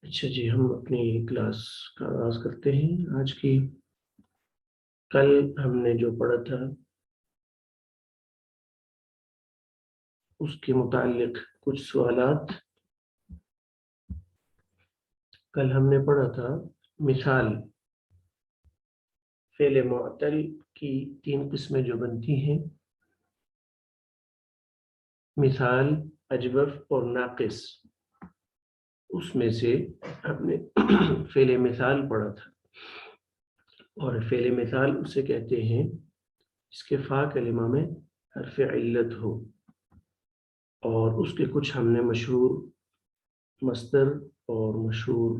اچھا جی، ہم اپنی کلاس کا آغاز کرتے ہیں آج کی۔ کل ہم نے جو پڑھا تھا اس کے متعلق کچھ سوالات۔ کل ہم نے پڑھا تھا مثال فعل معطل کی 3 قسمیں جو بنتی ہیں، مثال، اجوف اور ناقص۔ اس میں سے ہم نے فعل مثال پڑھا تھا، اور فعل مثال اسے کہتے ہیں جس کے فا کلمہ میں حرف علت ہو، اور اس کے کچھ ہم نے مشہور مصدر اور مشہور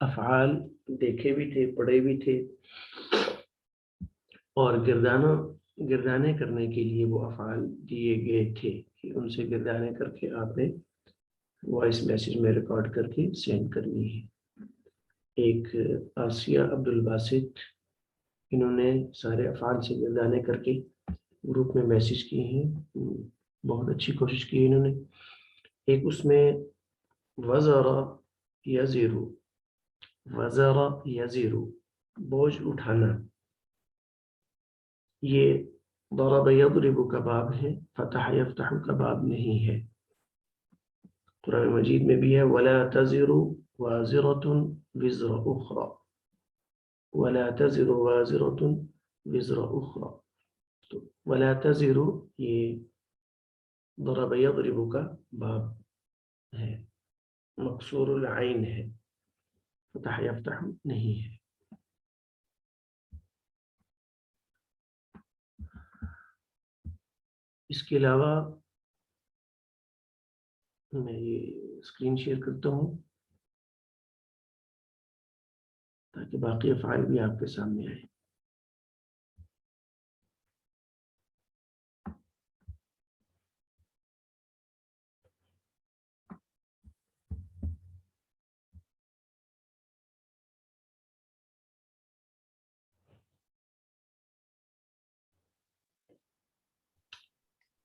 افعال دیکھے بھی تھے، پڑھے بھی تھے، اور گردانے کرنے کے لیے وہ افعال دیے گئے تھے کہ ان سے گردانے کر کے آپ نے وائس میسج میں ریکارڈ کر کے سینڈ کرنی ہے۔ ایک آسیہ عبد الباسط، انہوں نے سارے افعال سے گردانے کر کے گروپ میں میسج کیے ہیں، بہت اچھی کوشش کی انہوں نے۔ ایک اس میں وزر یزر، وزر یزر بوجھ اٹھانا، یہ ضرب یضرب کا باب ہے، فتح یفتح کا باب نہیں ہے۔ قرآن مجید میں بھی ہے وَلَا تَزِرُ وَازِرَةٌ وِزْرَ أُخْرَى، وَلَا تَزِرُ وَازِرَةٌ وِزْرَ أُخْرَى۔ تو وَلَا تَزِرُ یہ ضرب یضرب کا باب ہے، مکسور العین ہے، فتح یفتح نہیں ہے۔ اس کے علاوہ میں یہ اسکرین شیئر کرتا ہوں تاکہ باقی افعال بھی آپ کے سامنے آئے۔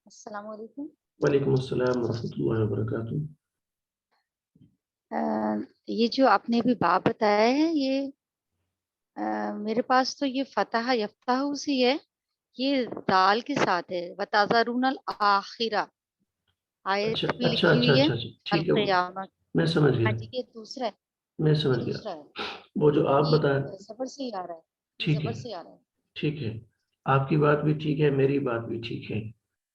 السلام علیکم۔ وعلیکم السلام ورحمۃ اللہ وبرکاتہ۔ یہ جو آپ نے ابھی باب بتایا ہے، یہ میرے پاس تو یہ فتح یفتح سی ہے، یہ دال کے ساتھ ہے، وتذرون الآخرہ آیت اچھا بھی اچھا لکھی اچھا ہوئی ہے اچھا ٹھیک ہے، القیامت۔ میں سمجھ ہاں گیا، جی، یہ دوسرا ہے، میں یہ سمجھ گیا۔ دوسرا ہے، وہ جو آپ بتا، یہ زبر سے ہی آ رہا ہے، یہ ٹھیک ہے زبر سے آ رہا ہے۔ ٹھیک ہے، آپ کی بات بھی ٹھیک ہے، میری بات بھی ٹھیک ہے،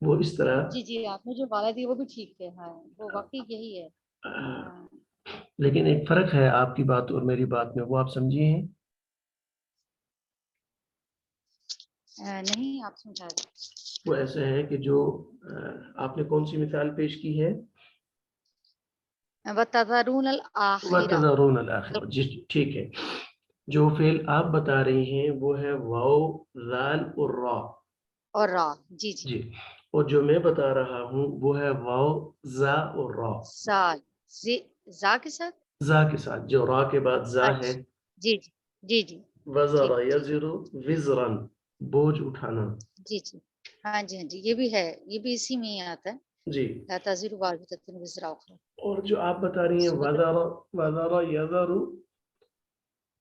وہ اس طرح، جی جی، آپ نے جو والا دی وہ بھی ٹھیک ہے، ہاں وہ واقعی یہی ہے۔ ہاں لیکن ایک فرق ہے آپ کی بات اور میری بات میں، وہ آپ سمجھیے ہیں؟ نہیں، آپ سمجھا دیں۔ وہ ایسا ہے کہ جو آپ نے کون سی مثال پیش کی ہے؟ وتذرون الآخرہ، وَتَذَرُونَ الْآخِرَةَ، جی ٹھیک ہے۔ جو فعل آپ بتا رہی ہیں وہ ہے واو، ذال اور را، اور را، جی جی، جی، اور جو میں بتا رہا ہوں وہ ہے واو، زا اور را، سال زا کے ساتھ، زا کے ساتھ، جو را کے بعد زا ہے۔ اچھا، جی جی جی جی، وزر ٹھیک ٹھیک، یزر وزرن، بوجھ اٹھانا، جی جی، ہاں جی ہاں جی، یہ بھی ہے، یہ بھی اسی میں ہی آتا ہے، جی۔ لا تزر وازرۃ وزر اخرى۔ اور جو آپ بتا رہی ہیں سورۃ، وزر، وزر یزر،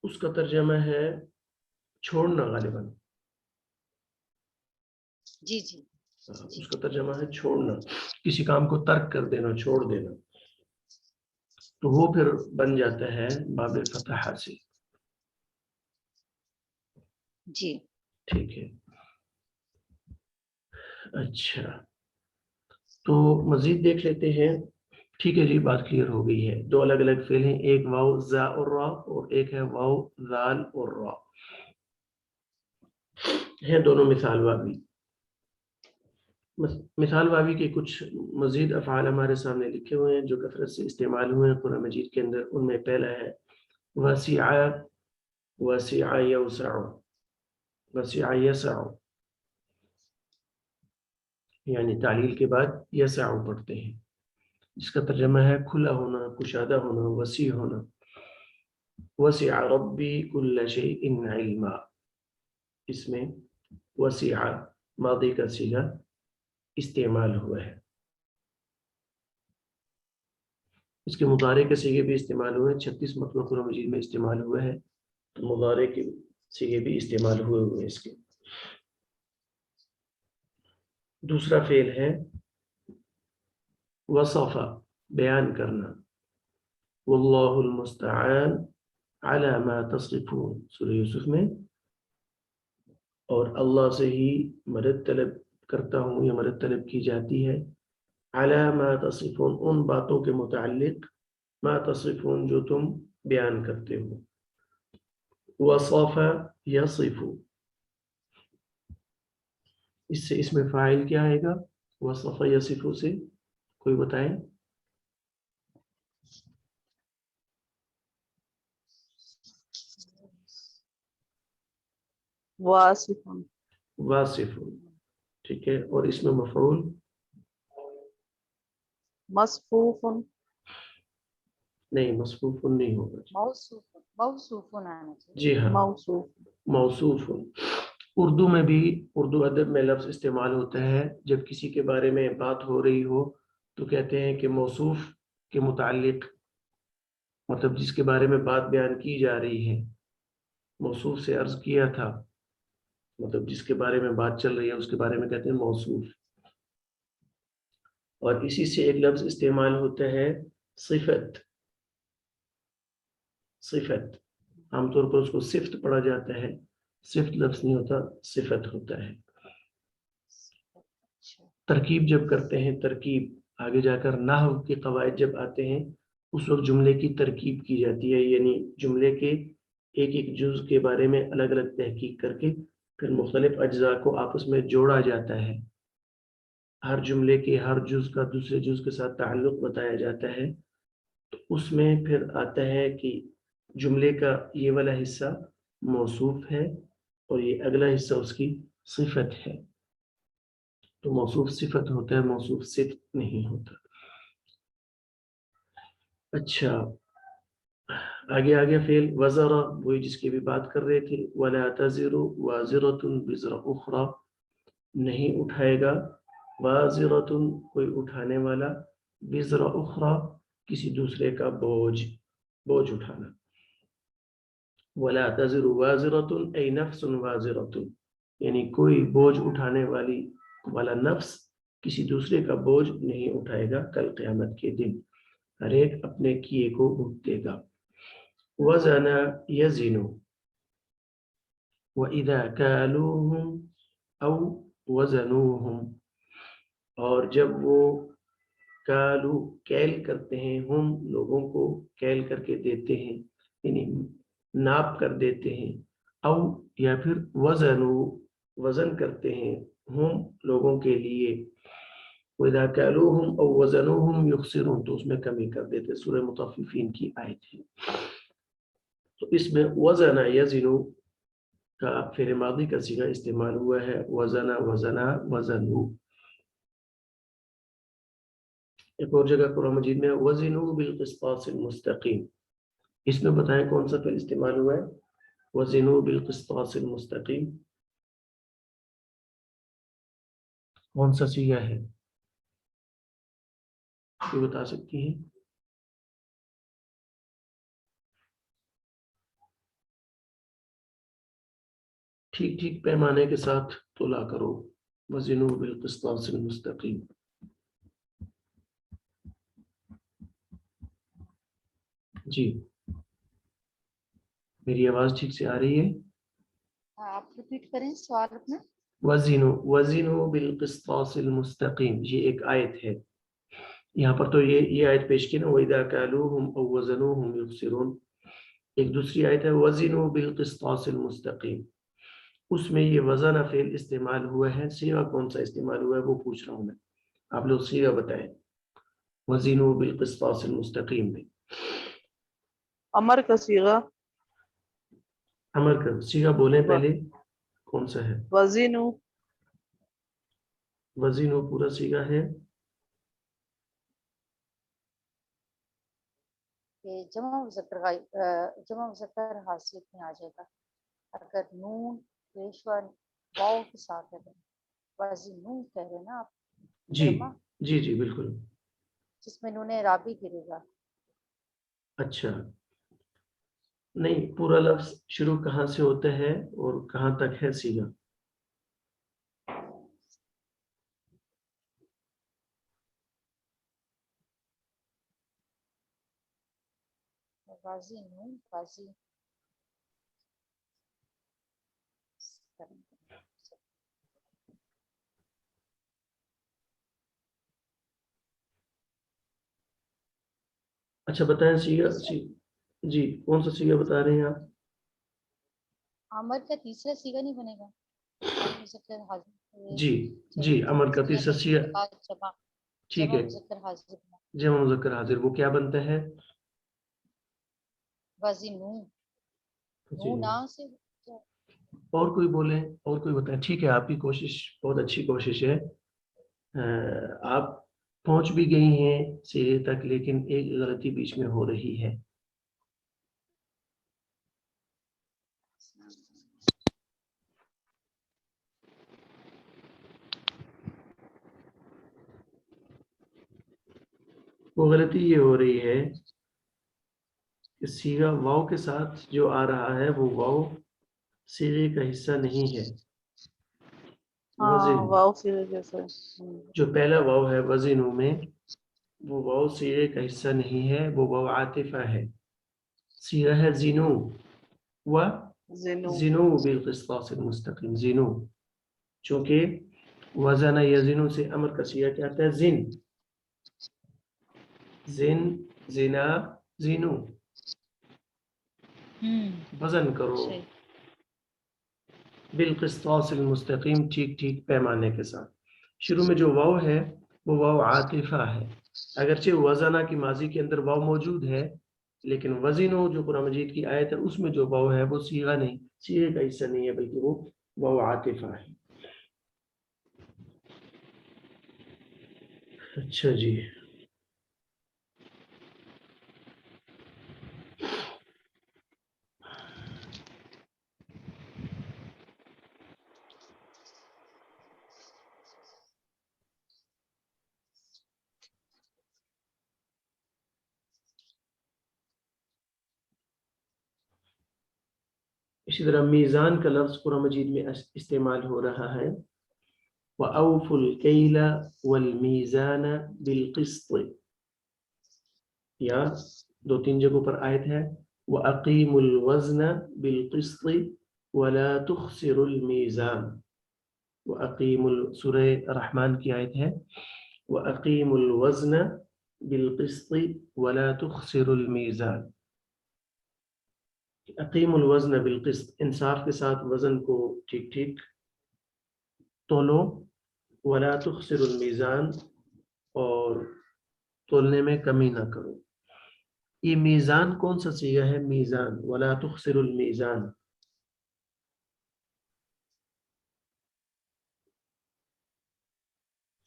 اس کا ترجمہ ہے چھوڑنا غالباً، جی جی جی، اس کا ترجمہ ہے چھوڑنا، کسی کام کو ترک کر دینا، چھوڑ دینا، تو وہ پھر بن جاتا ہے باب فتح سے، جی، ٹھیک ہے۔ اچھا، تو مزید دیکھ لیتے ہیں۔ ٹھیک ہے جی، بات کلیئر ہو گئی ہے۔ دو الگ الگ فعل ہیں، ایک واو زا اور را، اور ایک ہے واو ذال اور را، ہیں دونوں مثال واوی۔ مثال واوی کے کچھ مزید افعال ہمارے سامنے لکھے ہوئے ہیں جو کثرت سے استعمال ہوئے ہیں قرآن مجید کے اندر۔ ان میں پہلا ہے وسع، وسع یوسع، وسع یسع، یعنی تعلیل کے بعد یسع پڑھتے ہیں، جس کا ترجمہ ہے کھلا ہونا، کشادہ ہونا، وسیع ہونا۔ وسع ربی کل شیء علما، اس میں وسع ماضی کا صیغہ استعمال ہوا ہے۔ اس کے مضارع کے صیغے بھی استعمال ہوئے ہیں، 36 مرتبہ قرآن مجید میں استعمال ہوئے ہیں، تو مضارع کے صیغے بھی استعمال ہوئے ہیں اس کے۔ دوسرا فعل ہے وصف، بیان کرنا، واللہ المستعان علی ما تصفون سورہ یوسف میں، اور اللہ سے ہی مدد طلب کرتا ہوں یا مدد طلب کی جاتی ہے، علی ما تصفون ان باتوں کے متعلق، ما تصفون جو تم بیان کرتے ہو، وصف یصف، اس سے اس میں فاعل کیا آئے گا وصف یصف سے، کوئی بتائیں؟ واصف، واصف، ٹھیک ہے، اور اس میں مفعول مصفوف، نہیں، مصفوف نہیں ہوگا، موصوف، موصوف آنا چاہیے۔ جی ہاں، موصوف، موصوف۔ اردو میں بھی، اردو ادب میں لفظ استعمال ہوتا ہے جب کسی کے بارے میں بات ہو رہی ہو تو کہتے ہیں کہ موصوف کے متعلق، مطلب جس کے بارے میں بات بیان کی جا رہی ہے، موصوف سے عرض کیا تھا، مطلب جس کے بارے میں بات چل رہی ہے اس کے بارے میں کہتے ہیں موصوف۔ اور اسی سے ایک لفظ استعمال ہوتا ہے صفت، صفت عام طور پر اس کو صفت پڑھا جاتا ہے، صفت لفظ نہیں ہوتا، صفت ہوتا ہے۔ ترکیب جب کرتے ہیں، ترکیب آگے جا کر نحو کے قواعد جب آتے ہیں اس وقت جملے کی ترکیب کی جاتی ہے، یعنی جملے کے ایک ایک جز کے بارے میں الگ الگ تحقیق کر کے پھر مختلف اجزاء کو آپس میں جوڑا جاتا ہے، ہر جملے کے ہر جز کا دوسرے جز کے ساتھ تعلق بتایا جاتا ہے، تو اس میں پھر آتا ہے کہ جملے کا یہ والا حصہ موصوف ہے اور یہ اگلا حصہ اس کی صفت ہے، تو موصوف صفت ہوتا ہے، موصوف صفت نہیں ہوتا۔ اچھا، آگے فعل وزر، وہی جس کی بھی بات کر رہے تھے، ولا تزر وازرۃ وزر اخرى، نہیں اٹھائے گا وازرۃ کوئی اٹھانے والا، وزر اخرى کسی دوسرے کا بوجھ اٹھانا، ولا تزر وازرۃ ای نفس وازرۃ، یعنی کوئی بوجھ اٹھانے والا نفس کسی دوسرے کا بوجھ نہیں اٹھائے گا کل قیامت کے دن، ہر ایک اپنے کیے کو بھگتے گا۔ وزن یزن، وَإِذَا كَالُوهُمْ أَوْ وزنوهم، اور جب وہ کالو کیل کرتے ہیں، ہم لوگوں کو کیل کر کے دیتے ہیں، یعنی ناپ کر دیتے ہیں، او یا پھر وزن کرتے ہیں ہم لوگوں کے لیے، وَإِذَا كَالُوهُمْ أَوْ وَزَنُوهُمْ يُخْسِرُونَ، تو اس میں کمی کر دیتے، سورہ مطففین کی آیت ہے۔ تو اس میں وزن یزن کا فعل ماضی کا صیغہ استعمال ہوا ہے، وزن، وزنا، وزنو۔ ایک اور جگہ قرآن مجید میں وزنوا بالقسطاس المستقیم، اس میں بتائیں کون سا فعل استعمال ہوا ہے، وزنوا بالقسطاس المستقیم، کون سا صیغہ ہے، یہ بتا سکتی ہیں؟ ٹھیک ٹھیک پیمانے کے ساتھ تولا کرو، وزنوا بالقسطاس المستقیم۔ جی، میری آواز ٹھیک سے آ رہی ہے؟ آپ ریپیٹ کریں سوال اپنا۔ وزنوا بالقسطاس المستقیم، یہ ایک آیت ہے، یہاں پر تو یہ آیت پیش کی نا، وَإِذَا كَالُوهُمْ أَوْ وَزَنُوهُمْ يُخْسِرُونَ، ایک دوسری آیت ہے وزنوا بالقسطاس المستقیم، اس میں یہ وزن فعل استعمال ہوا ہے، صیغہ کون سا استعمال ہوا ہے وہ پوچھ رہا ہوں میں، آپ لوگ صیغہ بتائیں، وزنوا بالقسطاس المستقیم میں امر کا صیغہ، امر کا صیغہ بولیں پہلے، کون سا ہے؟ وزنو، وزنوا پورا صیغہ ہے، کہ جمع مذکر حاصل میں آ جائے گا اگر نون پیشوا واؤ کے ساتھ ہے، وزنو کہہ رہے ہیں نا آپ، جی جمع جی جی بالکل، جس میں نون رابی گرے گا، اچھا نہیں، پورا لفظ شروع کہاں سے ہوتا ہے اور کہاں تک ہے صیغہ؟ غازی نون غازی اچھا بتائیں صیغہ جی کون سا صیغہ بتا رہے ہیں آپ؟ عمر کا تیسرا صیغہ نہیں بنے گا؟ مذکر حاضر جی جی، امر کا تیسرا صیغہ ٹھیک جمع ہے، مذکر حاضر جمع مذکر حاضر، وہ کیا بنتا ہے؟ غازی نون جی نون آ سے اور کوئی بولیں، اور کوئی بتائیں؟ ٹھیک ہے، آپ کی کوشش بہت اچھی کوشش ہے، آپ پہنچ بھی گئی ہیں صیغے تک، لیکن ایک غلطی بیچ میں ہو رہی ہے۔ وہ غلطی یہ ہو رہی ہے کہ صیغہ واو کے ساتھ جو آ رہا ہے وہ واو صیغے کا حصہ نہیں ہے۔ ہاں وزن واو صیغے جیسا ہے۔ جو پہلا واو ہے وزنوں میں، وہ واو صیغے کا حصہ نہیں ہے، وہ واو عاطفہ ہے۔ صیغہ ہے زینو و زینو زینو بالقسطاس المستقیم، زینو، چونکہ وزن یزنو سے امر کا صیغہ کیا آتا ہے؟ زن، زن، زنا، زینو، وزن کرو صحیح بالقسطاس المستقیم، ٹھیک ٹھیک پیمانے کے ساتھ۔ شروع میں جو واو ہے وہ واو عاطفہ ہے، اگرچہ وزنہ کی ماضی کے اندر واو موجود ہے، لیکن وزنو جو قرآن مجید کی آیت ہے اس میں جو واو ہے وہ صیغہ نہیں، صیغے کا حصہ نہیں ہے، بلکہ وہ واو عاطفہ ہے۔ اچھا جی، اسی طرح میزان کا لفظ قرآن مجید میں استعمال ہو رہا ہے، وَأَوْفُوا الْكَيْلَ وَالْمِيزَانَ بِالْقِسْطِ، یا دو تین جگہوں پر آیت ہے وَأَقِيمُوا الْوَزْنَ بِالْقِسْطِ وَلَا تُخْسِرُوا الْمِيزَانَ، سورہ رحمان کی آیت ہے وَأَقِيمُوا الْوَزْنَ بِالْقِسْطِ وَلَا تُخْسِرُوا الْمِيزَانَ، اقیم الوزن بالقسط، انصاف کے ساتھ وزن کو ٹھیک ٹھیک تولو، ولا تخسر المیزان، اور تولنے میں کمی نہ کرو۔ یہ میزان کون سا صیغہ ہے؟ میزان، ولا تخسر المیزان،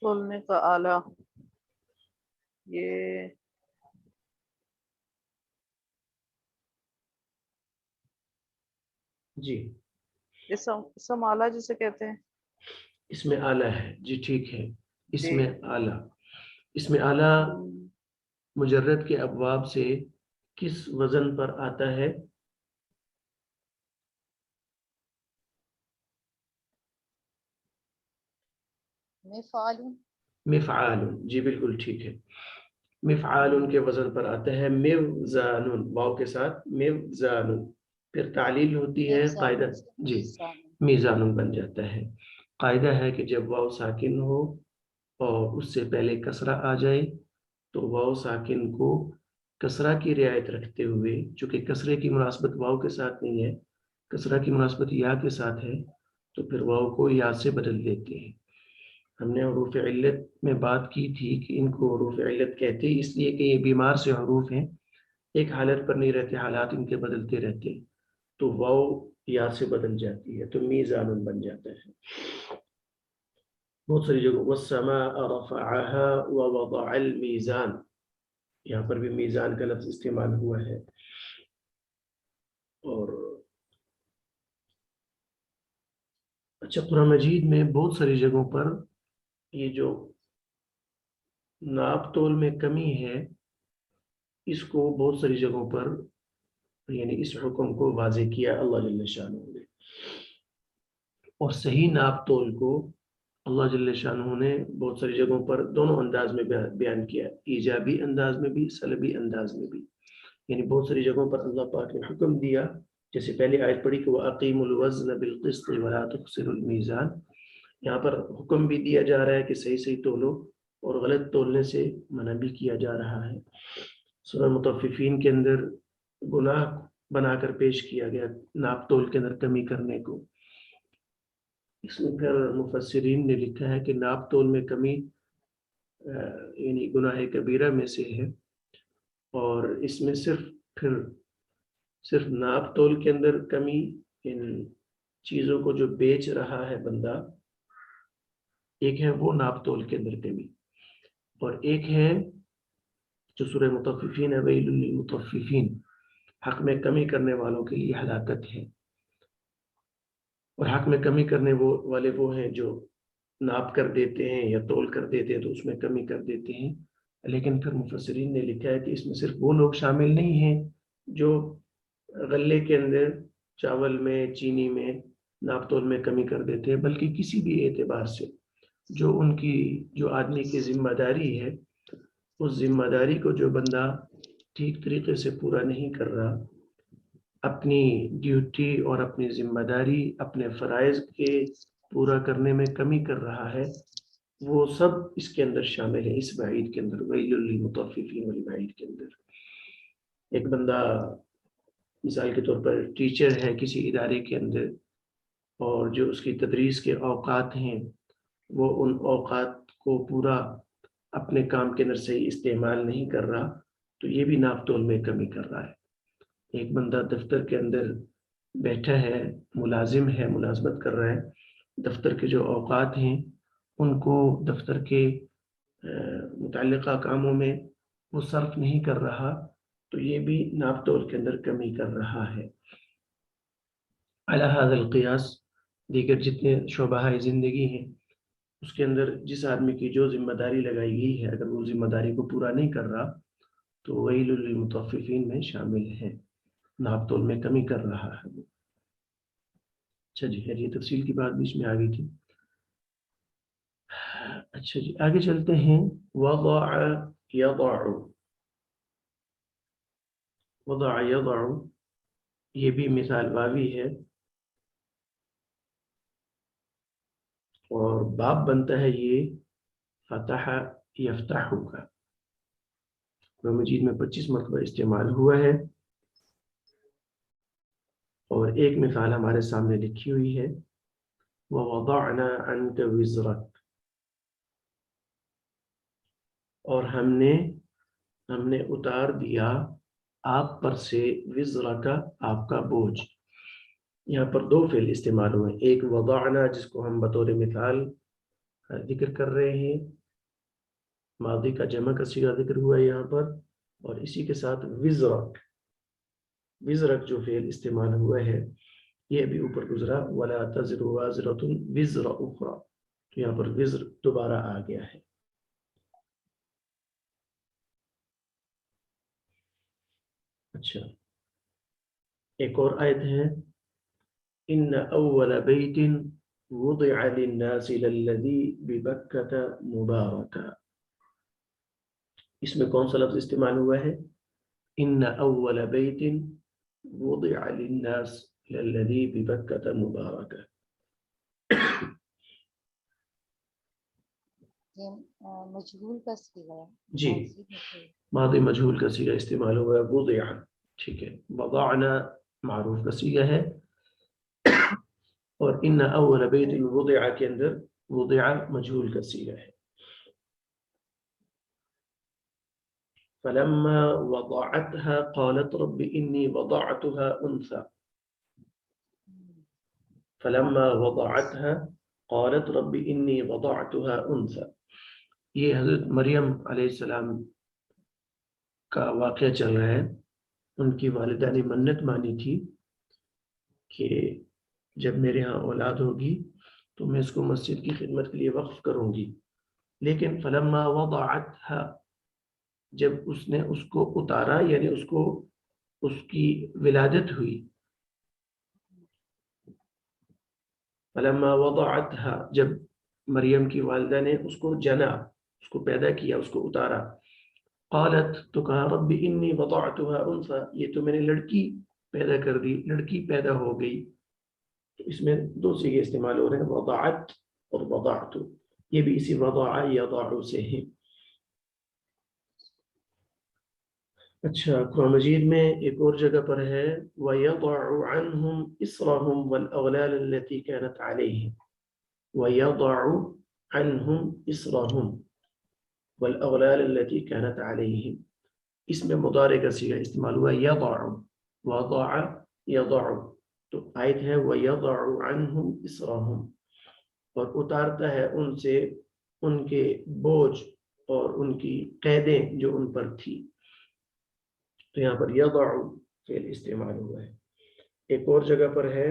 تولنے کا آلہ، یہ جی اسم آلہ جسے کہتے ہیں۔ اس میں آلہ ہے، جی ٹھیک ہے، اس جی میں آلہ، اس میں آلہ مجرد کے ابواب سے کس وزن پر آتا ہے؟ مفعول مفعال، جی بالکل ٹھیک ہے، مفعال کے وزن پر آتا ہے، موزان، واو کے ساتھ موزان، پھر تعلیل ہوتی ہے، میزان قاعدہ جی میزان میزان بن جاتا ہے۔ قاعدہ ہے کہ جب واو ساکن ہو اور اس سے پہلے کسرہ آ جائے تو واو ساکن کو کسرہ کی رعایت رکھتے ہوئے، چونکہ کسرے کی مناسبت واو کے ساتھ نہیں ہے، کسرہ کی مناسبت یا کے ساتھ ہے، تو پھر واو کو یا سے بدل دیتے ہیں۔ ہم نے حروف علت میں بات کی تھی کہ ان کو حروف علت کہتے ہیں اس لیے کہ یہ بیمار سے حروف ہیں، ایک حالت پر نہیں رہتے، حالات ان کے بدلتے رہتے، تو واو یا سے بدل جاتی ہے تو میزان بن جاتا ہے۔ بہت ساری جگہ والسماء رفعها ووضع الميزان، یہاں پر بھی میزان کا لفظ استعمال ہوا ہے۔ اور اچھا قرآن مجید میں بہت ساری جگہوں پر یہ جو ناپ تول میں کمی ہے اس کو بہت ساری جگہوں پر یعنی اس حکم کو واضح کیا اللہ جل شانہ نے، اور صحیح ناپ تول کو اللہ جل شانہ نے بہت ساری جگہوں پر دونوں انداز میں بیان کیا، ایجابی انداز میں بھی، سلبی انداز میں بھی، یعنی بہت ساری جگہوں پر اللہ پاک نے حکم دیا، جیسے پہلی آیت پڑھی کہ وَأَقِيمُوا الْوَزْنَ بِالْقِسْطِ وَلَا تُخْسِرُوا الْمِيزَانَ، یہاں پر حکم بھی دیا جا رہا ہے کہ صحیح صحیح تولو، اور غلط تولنے سے منع بھی کیا جا رہا ہے۔ سورہ مطففین کے اندر گناہ بنا کر پیش کیا گیا ناپ تول کے اندر کمی کرنے کو۔ اس میں پھر مفسرین نے لکھا ہے کہ ناپ تول میں کمی یعنی گناہ کبیرہ میں سے ہے، اور اس میں صرف ناپ تول کے اندر کمی، ان چیزوں کو جو بیچ رہا ہے بندہ، ایک ہے وہ ناپ تول کے اندر کمی، اور ایک ہے جو سورہ مطففین ہے ویل للمطففین، حق میں کمی کرنے والوں کے لیے ہلاکت ہے۔ اور حق میں کمی کرنے والے وہ ہیں جو ناپ کر دیتے ہیں یا تول کر دیتے ہیں تو اس میں کمی کر دیتے ہیں، لیکن پھر مفسرین نے لکھا ہے کہ اس میں صرف وہ لوگ شامل نہیں ہیں جو غلے کے اندر، چاول میں، چینی میں ناپ تول میں کمی کر دیتے ہیں، بلکہ کسی بھی اعتبار سے جو آدمی کی ذمہ داری ہے، اس ذمہ داری کو جو بندہ ٹھیک طریقے سے پورا نہیں کر رہا، اپنی ڈیوٹی اور اپنی ذمہ داری، اپنے فرائض کے پورا کرنے میں کمی کر رہا ہے، وہ سب اس کے اندر شامل ہے، اس وعید کے اندر، ویل للمطففین والی وعید کے اندر۔ ایک بندہ مثال کے طور پر ٹیچر ہے کسی ادارے کے اندر، اور جو اس کی تدریس کے اوقات ہیں وہ ان اوقات کو پورا اپنے کام کے اندر صحیح استعمال نہیں کر رہا، تو یہ بھی ناپ تول میں کمی کر رہا ہے۔ ایک بندہ دفتر کے اندر بیٹھا ہے، ملازم ہے، ملازمت کر رہا ہے، دفتر کے جو اوقات ہیں ان کو دفتر کے متعلقہ کاموں میں وہ صرف نہیں کر رہا، تو یہ بھی ناپ تول کے اندر کمی کر رہا ہے۔ علی ھذا القیاس دیگر جتنے شعبہ زندگی ہیں اس کے اندر جس آدمی کی جو ذمہ داری لگائی گئی ہے، اگر وہ ذمہ داری کو پورا نہیں کر رہا تو ویل للمطففین میں شامل ہے، ناپ تول میں کمی کر رہا ہے وہ۔ اچھا جی، یہ تفصیل کی بات بیچ میں آ گئی تھی۔ اچھا جی، آگے چلتے ہیں۔ وضع یضع، وضع یضع یہ بھی مثال واوی ہے، اور باب بنتا ہے یہ فتح یفتح کا، قرآن مجید میں 25 مرتبہ استعمال ہوا ہے، اور ایک مثال ہمارے سامنے لکھی ہوئی ہے، وَوَضَعْنَا عَنْكَ وِزْرَكَ، اور ہم نے اتار دیا آپ پر سے وزرک، آپ کا بوجھ۔ یہاں پر دو فعل استعمال ہوئے، ایک وضعنا جس کو ہم بطور مثال ذکر کر رہے ہیں، ماضی کا جمع کا صیغہ ذکر ہوا ہے یہاں پر، اور اسی کے ساتھ وزرک، وزرک جو فعل استعمال ہوا ہے یہ بھی اوپر گزرا، ولا تزر وازرۃ وزر اخرى، تو یہاں پر وزر دوبارہ آ گیا ہے۔ اچھا، ایک اور آیت ہے، ان اول بیت وضع للناس للذی ببکۃ مبارکا، اس میں کون سا لفظ استعمال ہوا ہے؟ ان اول بیت وضع للناس للذی ببکۃ مبارکا۔ مجهول کا صیغہ ہے جی، ماضی مجہول کا صیغہ استعمال ہوا ہے، وضع، ٹھیک ہے، وضعنا معروف کا صیغہ ہے، اور ان اول بیت وضع کے اندر وضع مجہول کا صیغہ ہے۔ فلما وضعتها قالت رب انی وضعتها انثى، فلما وضعتها قالت رب انی وضعتها انثى، یہ حضرت مریم علیہ السلام کا واقعہ چل رہا ہے۔ ان کی والدہ نے منت مانی تھی کہ جب میرے ہاں اولاد ہوگی تو میں اس کو مسجد کی خدمت کے لیے وقف کروں گی، لیکن فلما وضعتها، جب اس نے اس کو اتارا یعنی اس کو اس کی ولادت ہوئی. فلما وضعتها جب مریم کی والدہ نے اس کو جنا اس کو پیدا کیا اس کو اتارا. قالت تو کہا رب انی وضعتها انثى یہ تو میں نے لڑکی پیدا کر دی لڑکی پیدا ہو گئی. تو اس میں دو صیغے استعمال ہو رہے ہیں وضعت اور وضعت یہ بھی اسی وضع یضع سے ہیں. اچھا قرآن مجید میں ایک اور جگہ پر ہے وَيَضَعُ عَنْهُمْ إِصْرَهُمْ وَالْأَغْلَالَ الَّتِي كَانَتْ عَلَيْهِمْ وَيَضَعُ عَنْهُمْ إِصْرَهُمْ وَالْأَغْلَالَ الَّتِي كَانَتْ عَلَيْهِمْ. اس میں مضارع کا صیغہ استعمال ہوا يَضَعُ وَضَعَ يَضَعُ. تو آیت ہے وَيَضَعُ عَنْهُمْ إِصْرَهُمْ اور اتارتا ہے ان سے ان کے بوجھ اور ان کی قیدیں جو ان پر تھی. تو یہاں پر یضع فعل استعمال ہوا ہے. ایک اور جگہ پر ہے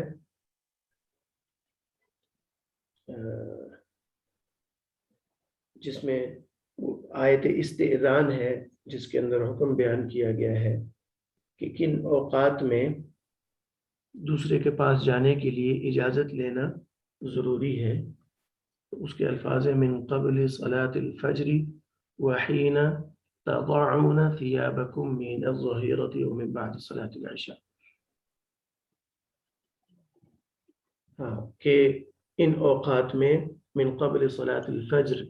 جس میں آیت استئذان ہے جس کے اندر حکم بیان کیا گیا ہے کہ کن اوقات میں دوسرے کے پاس جانے کے لیے اجازت لینا ضروری ہے. اس کے الفاظ من قبل صلاة الفجر وحین تضعون ثيابكم من الظهيرة ومن بعد صلاة العشاء. کہ ان اوقات میں من قبل صلاة الفجر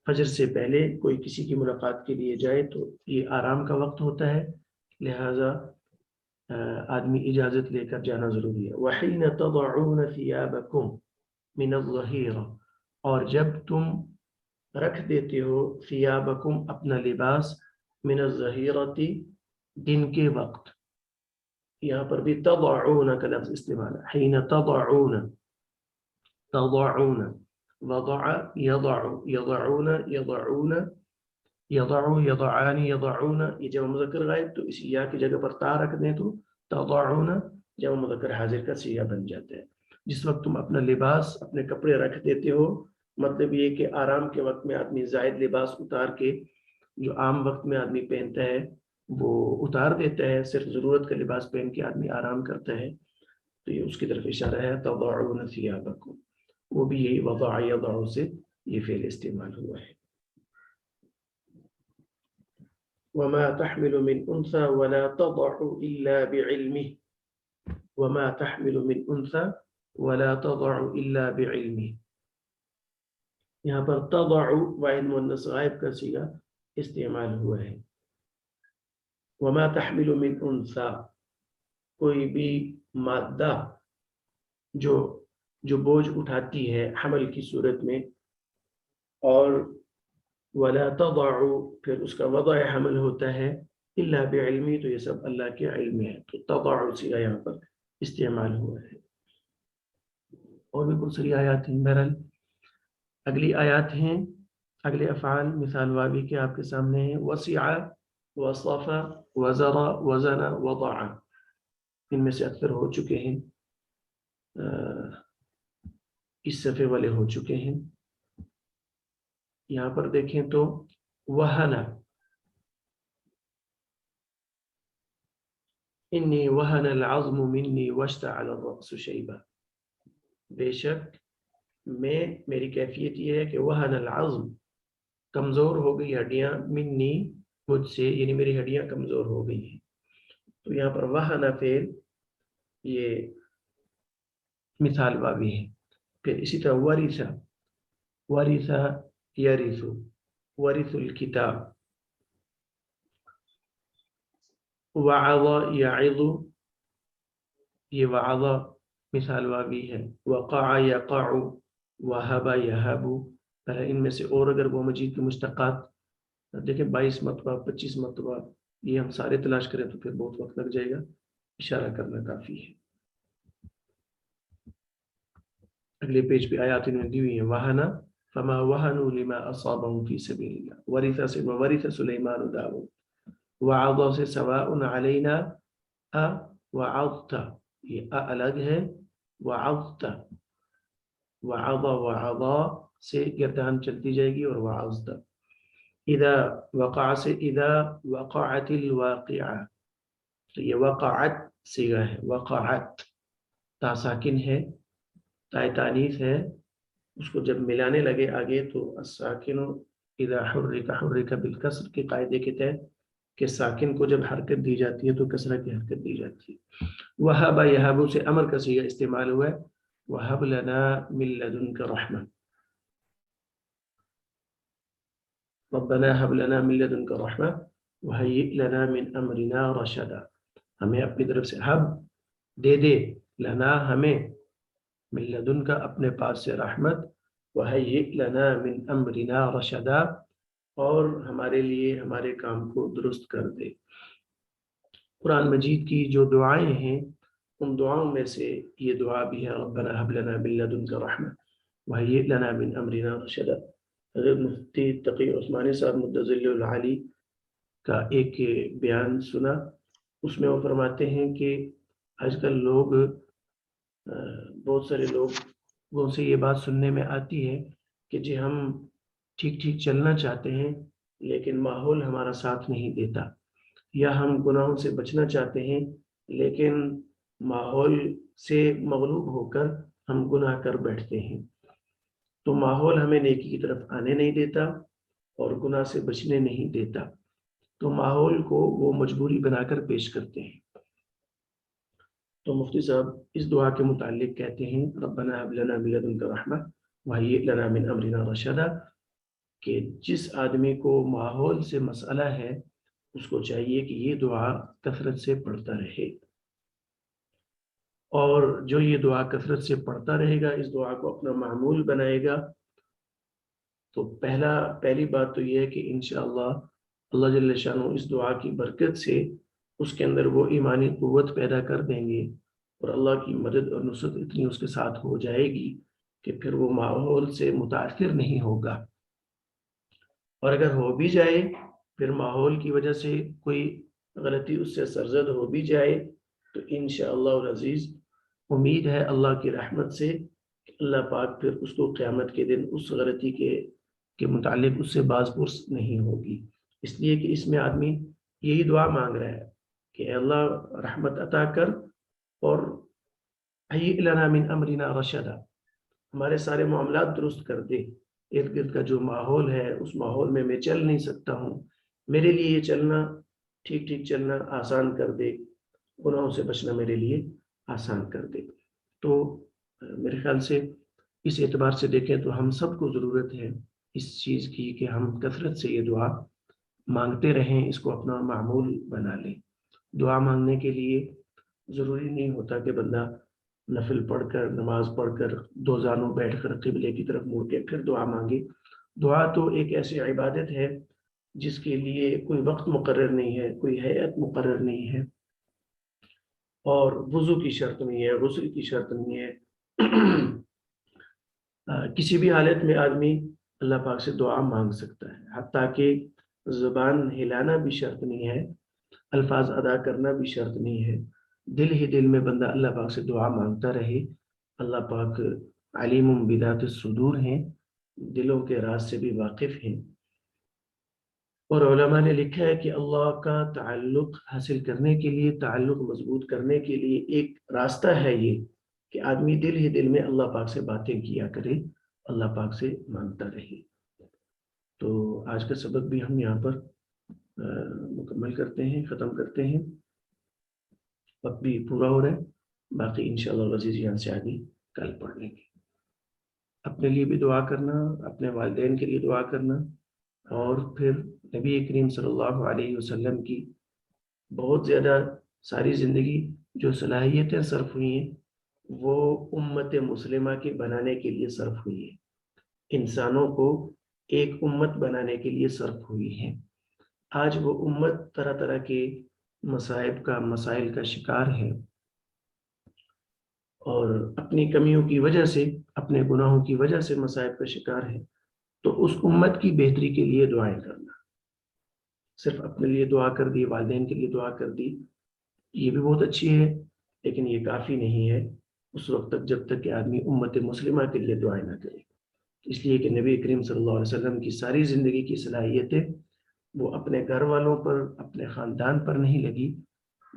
فجر سے پہلے کوئی کسی کی ملاقات کے لیے جائے تو یہ آرام کا وقت ہوتا ہے لہذا آدمی اجازت لے کر جانا ضروری ہے. وحین تضعون ثيابكم من الظهيرة اور جب تم رکھ دیتے ہو ثیابکم اپنا لباس من الظہیرۃ دن کے وقت. یہاں پر بھی تضعون کا لفظ استعمال ہے. حین تضعون تضعون وضع یضع یضعون یضعون یضع یضعان یضعون یہ جمع مذکر غائب تو اسی یا کی جگہ پر تا رکھ دیں تو تضعون جمع مذکر حاضر کا صیغہ بن جاتا ہے. جس وقت تم اپنا لباس اپنے کپڑے رکھ دیتے ہو مطلب یہ کہ آرام کے وقت میں آدمی زائد لباس اتار کے جو عام وقت میں آدمی پہنتا ہے وہ اتار دیتا ہے صرف ضرورت کا لباس پہن کے آدمی آرام کرتا ہے تو یہ اس کی طرف اشارہ ہے تضعون ثیابکم وہ بھی یہی وضع یضع سے یہ فعل استعمال ہوا ہے. وما تحمل من انثى ولا تضع الا بعلمه وما تحمل من انثى ولا تضع الا بعلمه. یہاں پر تضع واحد مؤنث غائب کا صیغہ استعمال ہوا ہے. وما تحمل من انثى کوئی بھی مادہ جو بوجھ اٹھاتی ہے حمل کی صورت میں اور ولا تضع پھر اس کا وضع حمل ہوتا ہے الا بعلمی تو یہ سب اللہ کے علم میں ہے. تو تضع صیغہ یہاں پر استعمال ہوا ہے. اور بھی بہت ساری آیات ہیں. بہرحال اگلی آیات ہیں اگلے افعال مثال واوی کے آپ کے سامنے ہیں. وسع وصف وزر وزن وضع ان میں سے اکثر ہو چکے ہیں اس صفحے والے ہو چکے ہیں. یہاں پر دیکھیں تو وہنا انی وہن العظم منی واشتعل الرأس شیبا بے شک میری کیفیت یہ ہے کہ وہن العظم کمزور ہو گئی ہڈیاں منی مجھ سے یعنی میری ہڈیاں کمزور ہو گئی ہیں. تو یہاں پر وہنا فعل یہ مثال واوی ہے. پھر اسی طرح ورث ورث یرث ورث الکتاب وعظ یعظ یہ وعظ مثال واوی ہے. وقع یقع وہب یہب. ان میں سے اور اگر وہ مجید کے مشتقات دیکھیں 22 مرتبہ 25 مرتبہ یہ ہم سارے تلاش کریں تو پھر بہت وقت لگ جائے گا. اشارہ کرنا کافی ہے. اگلے پیج پہ آیات انہوں نے دی ہوئی ہیں. وہنا فما وہنوا لما اصابهم في سبيل الله ورث سليمان داود وعظ سے سواء علینا وعظت یہ الگ ہے. وعظت وعظ وعظا سے گردان چلتی جائے گی اور وعظت اذا وقع سے اذا وقعت الواقعہ، تو یہ وقعت صیغہ ہے، وقعت تا ساکن ہے، تائے تانیث ہے، اس کو جب ملانے لگے آگے تو الساکن اذا حرک حرک بالکسر کے قاعدے کے تحت کہ ساکن کو جب حرکت دی جاتی ہے تو کسرہ کی حرکت دی جاتی ہے۔ وہب یہب سے امر کا صیغہ استعمال ہوا ہے، وہب لنا من لدنک رحمہ، ربنا هب لنا من لدنک رحمہ وہیئ لنا من امرنا رشدا، ہمیں اپنی طرف سے ہب دے دے، لنا ہمیں، من لدنک اپنے پاس سے رحمت، وہیئ لنا من امرنا رشدا اور ہمارے لیے ہمارے کام کو درست کر دے۔ قرآن مجید کی جو دعائیں ہیں ان دعاؤں میں سے یہ دعا بھی ہے، ربنا هب لنا من لدنک رحمہ وہیئ لنا من امرنا رشدا۔ حضرت مفتی تقی عثمانی صاحب مدظل العالی کا ایک بیان سنا، اس میں وہ فرماتے ہیں کہ آج کل لوگ بہت سارے لوگوں سے یہ بات سننے میں آتی ہے کہ جی ہم ٹھیک ٹھیک چلنا چاہتے ہیں لیکن ماحول ہمارا ساتھ نہیں دیتا، یا ہم گناہوں سے بچنا چاہتے ہیں لیکن ماحول سے مغلوب ہو کر ہم گناہ کر بیٹھتے ہیں، تو ماحول ہمیں نیکی کی طرف آنے نہیں دیتا اور گناہ سے بچنے نہیں دیتا، تو ماحول کو وہ مجبوری بنا کر پیش کرتے ہیں۔ تو مفتی صاحب اس دعا کے متعلق کہتے ہیں ربنا هب لنا من لدنک رحمہ وہیئ لنا من امرنا رشدا، کہ جس آدمی کو ماحول سے مسئلہ ہے اس کو چاہیے کہ یہ دعا کثرت سے پڑھتا رہے، اور جو یہ دعا کثرت سے پڑھتا رہے گا، اس دعا کو اپنا معمول بنائے گا، تو پہلی بات تو یہ ہے کہ انشاءاللہ اللہ جل شانہ اس دعا کی برکت سے اس کے اندر وہ ایمانی قوت پیدا کر دیں گے، اور اللہ کی مدد اور نصرت اتنی اس کے ساتھ ہو جائے گی کہ پھر وہ ماحول سے متاثر نہیں ہوگا، اور اگر ہو بھی جائے پھر ماحول کی وجہ سے کوئی غلطی اس سے سرزد ہو بھی جائے تو انشاءاللہ العزیز امید ہے اللہ کی رحمت سے کہ اللہ پاک پھر اس کو قیامت کے دن اس غلطی کے متعلق اس سے باز پرس نہیں ہوگی، اس لیے کہ اس میں آدمی یہی دعا مانگ رہا ہے کہ اے اللہ رحمت عطا کر اور ہیئ لنا من امرنا رشدا، ہمارے سارے معاملات درست کر دے، ارد گرد کا جو ماحول ہے اس ماحول میں چل نہیں سکتا ہوں، میرے لیے یہ چلنا ٹھیک ٹھیک چلنا آسان کر دے، گناہوں سے بچنا میرے لیے آسان کر دے۔ تو میرے خیال سے اس اعتبار سے دیکھیں تو ہم سب کو ضرورت ہے اس چیز کی کہ ہم کثرت سے یہ دعا مانگتے رہیں، اس کو اپنا معمول بنا لیں۔ دعا مانگنے کے لیے ضروری نہیں ہوتا کہ بندہ نفل پڑھ کر نماز پڑھ کر دو زانوں بیٹھ کر قبلے کی طرف مڑ کے پھر دعا مانگے۔ دعا تو ایک ایسی عبادت ہے جس کے لیے کوئی وقت مقرر نہیں ہے، کوئی ہیئت مقرر نہیں ہے، اور وضو کی شرط نہیں ہے، غسل کی شرط نہیں ہے، کسی بھی حالت میں آدمی اللہ پاک سے دعا مانگ سکتا ہے، حتیٰ کہ زبان ہلانا بھی شرط نہیں ہے، الفاظ ادا کرنا بھی شرط نہیں ہے، دل ہی دل میں بندہ اللہ پاک سے دعا مانگتا رہے۔ اللہ پاک علیم بذات الصدور ہیں، دلوں کے راز سے بھی واقف ہیں، اور علماء نے لکھا ہے کہ اللہ کا تعلق حاصل کرنے کے لیے، تعلق مضبوط کرنے کے لیے ایک راستہ ہے یہ کہ آدمی دل ہی دل میں اللہ پاک سے باتیں کیا کرے، اللہ پاک سے مانگتا رہے۔ تو آج کا سبق بھی ہم یہاں پر مکمل کرتے ہیں، ختم کرتے ہیں، وقت بھی پورا ہو رہا ہے، باقی انشاءاللہ العزیز یہاں سے آگے کل پڑھ لیں گے۔ اپنے لیے بھی دعا کرنا، اپنے والدین کے لیے دعا کرنا، اور پھر نبی کریم صلی اللہ علیہ وسلم کی بہت زیادہ ساری زندگی جو صلاحیتیں صرف ہوئی ہیں وہ امت مسلمہ کے بنانے کے لیے صرف ہوئی ہیں، انسانوں کو ایک امت بنانے کے لیے صرف ہوئی ہیں۔ آج وہ امت طرح طرح کے مسائل کا شکار ہے، اور اپنی کمیوں کی وجہ سے، اپنے گناہوں کی وجہ سے مصائب کا شکار ہے، تو اس امت کی بہتری کے لیے دعائیں کرنا، صرف اپنے لیے دعا کر دی، والدین کے لیے دعا کر دی، یہ بھی بہت اچھی ہے لیکن یہ کافی نہیں ہے اس وقت تک جب تک کہ آدمی امت مسلمہ کے لیے دعائیں نہ کرے۔ اس لیے کہ نبی کریم صلی اللہ علیہ وسلم کی ساری زندگی کی صلاحیتیں وہ اپنے گھر والوں پر، اپنے خاندان پر نہیں لگی،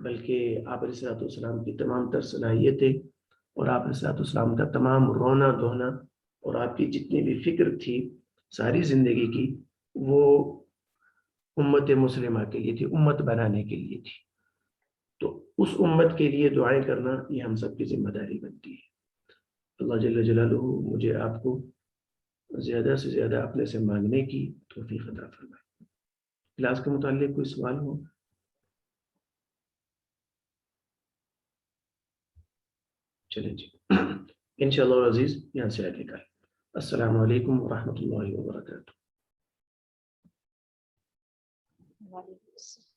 بلکہ آپ علیہ الصلوۃ والسلام کی تمام تر صلاحیتیں اور آپ علیہ الصلوۃ والسلام کا تمام رونا دھونا اور آپ کی جتنی بھی فکر تھی ساری زندگی کی، وہ امت مسلمہ کے لیے تھی، امت بنانے کے لیے تھی. تو اس امت کے لیے دعائیں کرنا یہ ہم سب کی ذمہ داری بنتی ہے. اللہ جل جلالہ مجھے آپ کو زیادہ سے زیادہ اپنے سے مانگنے کی توفیق عطا فرمائے. کلاس کے متعلق کوئی سوال ہو؟ چلیں جی انشاءاللہ عزیز یہاں سے آگے کا. السلام علیکم ورحمۃ اللہ وبرکاتہ. وعلیکم السلام.